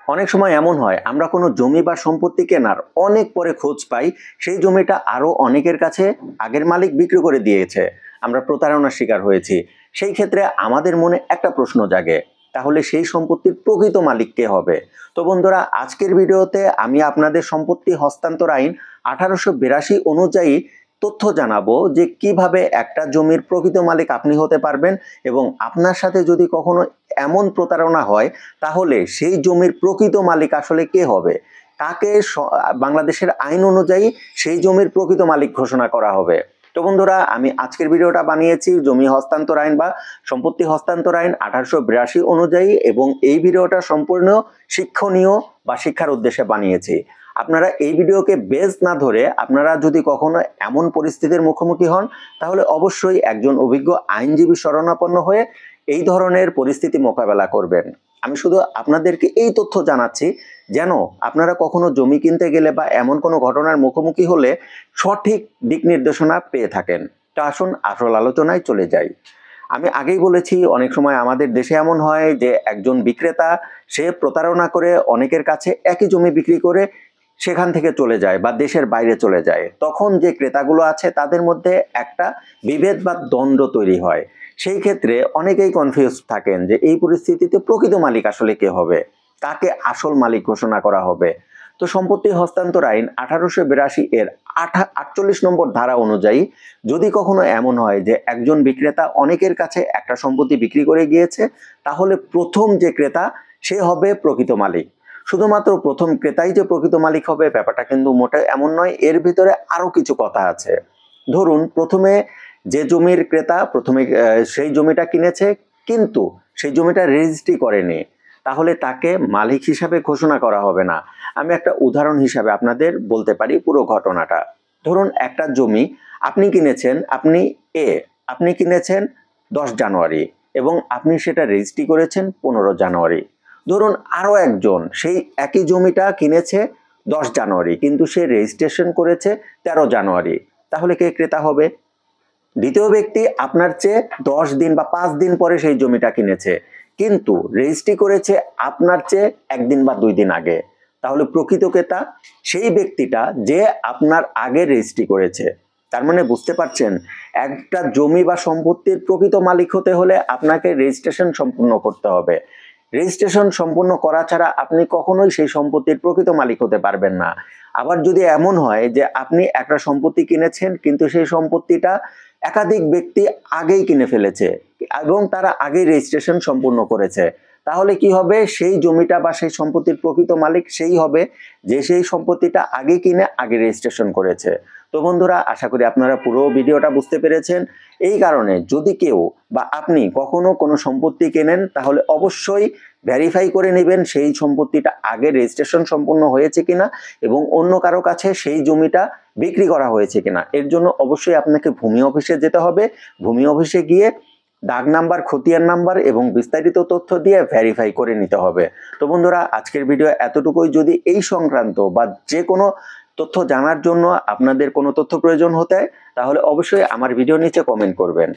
অনেক সময় এমন হয় আমরা কোনো জমি বা সম্পত্তি কেনার অনেক পরে খোঁজ পাই সেই জমিটা আরো অনেকের কাছে আগের মালিক বিক্রি করে দিয়েছে, আমরা প্রতারণার শিকার হয়েছি। সেই ক্ষেত্রে আমাদের মনে একটা প্রশ্ন জাগে, তাহলে সেই সম্পত্তির প্রকৃত মালিক কে হবে? তো বন্ধুরা, আজকের ভিডিওতে আমি আপনাদের সম্পত্তি হস্তান্তর আইন 1882 অনুযায়ী তথ্য জানাবো যে কিভাবে একটা জমির প্রকৃত মালিক আপনি হতে পারবেন, এবং আপনার সাথে যদি কখনো এমন প্রতারণা হয় তাহলে সেই জমির প্রকৃত মালিক আসলে কে হবে, কাকে বাংলাদেশের আইন অনুযায়ী সেই জমির প্রকৃত মালিক ঘোষণা করা হবে। তো বন্ধুরা, আমি আজকের ভিডিওটা বানিয়েছি জমি হস্তান্তর আইন বা সম্পত্তি হস্তান্তর আইন 1882 অনুযায়ী, এবং এই ভিডিওটা সম্পূর্ণ শিক্ষণীয় বা শিক্ষার উদ্দেশ্যে বানিয়েছি। আপনারা এই ভিডিওকে বেস না ধরে আপনারা যদি কখনো এমন পরিস্থিতির মুখোমুখি হন তাহলে অবশ্যই একজন অভিজ্ঞ আইনজীবী শরণাপন্ন হয়ে এই ধরনের পরিস্থিতি মোকাবেলা করবেন। আমি শুধু আপনাদেরকে এই তথ্য জানাচ্ছি যেন আপনারা কখনো জমি কিনতে গেলে বা এমন কোনো ঘটনার মুখোমুখি হলে সঠিক দিক নির্দেশনা পেয়ে থাকেন। তো আসুন আসল আলোচনায় চলে যাই। আমি আগেই বলেছি, অনেক সময় আমাদের দেশে এমন হয় যে একজন বিক্রেতা সে প্রতারণা করে অনেকের কাছে একই জমি বিক্রি করে সেখান থেকে চলে যায় বা দেশের বাইরে চলে যায়। তখন যে ক্রেতাগুলো আছে তাদের মধ্যে একটা বিভেদ বা দ্বন্দ্ব তৈরি হয়। সেই ক্ষেত্রে অনেকেই কনফিউজ থাকেন যে এই পরিস্থিতিতে প্রকৃত মালিক আসলে কে হবে, কাকে আসল মালিক ঘোষণা করা হবে। তো সম্পত্তি হস্তান্তর আইন 1882 এর 48 নম্বর ধারা অনুযায়ী যদি কখনো এমন হয় যে একজন বিক্রেতা অনেকের কাছে একটা সম্পত্তি বিক্রি করে গিয়েছে, তাহলে প্রথম যে ক্রেতা সে হবে প্রকৃত মালিক। শুধুমাত্র প্রথম ক্রেতাই যে প্রকৃত মালিক হবে ব্যাপারটা কিন্তু মোটেও এমন নয়, এর ভিতরে আরো কিছু কথা আছে। ধরুন, প্রথমে যে জমির ক্রেতা প্রথমে সেই জমিটা কিনেছে কিন্তু সেই জমিটা রেজিস্ট্রি করেনি, তাহলে তাকে মালিক হিসাবে ঘোষণা করা হবে না। আমি একটা উদাহরণ হিসাবে আপনাদের বলতে পারি পুরো ঘটনাটা। ধরুন, একটা জমি আপনি কিনেছেন, আপনি কিনেছেন 10 জানুয়ারি এবং আপনি সেটা রেজিস্ট্রি করেছেন 15 জানুয়ারি। ধরুন আরো একজন সেই একই জমিটা কিনেছে 10 জানুয়ারি কিন্তু সে রেজিস্ট্রেশন করেছে 13 জানুয়ারি, তাহলে কে ক্রেতা হবে? দ্বিতীয় ব্যক্তি আপনার চেয়ে 10 দিন বা 5 দিন পরে সেই জমিটা কিনেছে কিন্তু রেজিস্ট্রি করেছে আপনার চেয়ে 1 দিন বা 2 দিন আগে, তাহলে প্রকৃত ক্রেতা সেই ব্যক্তিটা যে আপনার আগে রেজিস্ট্রি করেছে। তার মানে বুঝতে পারছেন, একটা জমি বা সম্পত্তির প্রকৃত মালিক হতে হলে আপনাকে রেজিস্ট্রেশন সম্পূর্ণ করতে হবে। রেজিস্ট্রেশন সম্পূর্ণ করা ছাড়া আপনি কখনোই সেই সম্পত্তির প্রকৃত মালিক হতে পারবেন না। আবার যদি এমন হয় যে আপনি একটা সম্পত্তি কিনেছেন কিন্তু সেই সম্পত্তিটা একাধিক ব্যক্তি আগেই কিনে ফেলেছে এবং তারা আগেই রেজিস্ট্রেশন সম্পূর্ণ করেছে, তাহলে কি হবে? সেই জমিটা বা সেই সম্পত্তির প্রকৃত মালিক সেই হবে যে সেই সম্পত্তিটা আগে কিনে আগে রেজিস্ট্রেশন করেছে। তো বন্ধুরা, আশা করি আপনারা পুরো ভিডিওটা বুঝতে পেরেছেন। এই কারণে যদি কেউ বা আপনি কখনো কোনো সম্পত্তি কেনেন তাহলে অবশ্যই ভেরিফাই করে নেবেন সেই সম্পত্তিটা আগে রেজিস্ট্রেশন সম্পূর্ণ হয়েছে কিনা এবং অন্য কারো কাছে সেই জমিটা বিক্রি করা হয়েছে কিনা। এর জন্য অবশ্যই আপনাকে ভূমি অফিসে যেতে হবে। ভূমি অফিসে গিয়ে দাগ নাম্বার, খতিয়ান নাম্বার এবং বিস্তারিত তথ্য দিয়ে ভেরিফাই করে নিতে হবে। তো বন্ধুরা, আজকের ভিডিও এতটুকুই। যদি এই সংক্রান্ত বা যে কোনো তথ্য জানার জন্য আপনাদের কোনো তথ্য প্রয়োজন হতে তাহলে অবশ্যই আমার ভিডিও নিচে কমেন্ট করবেন।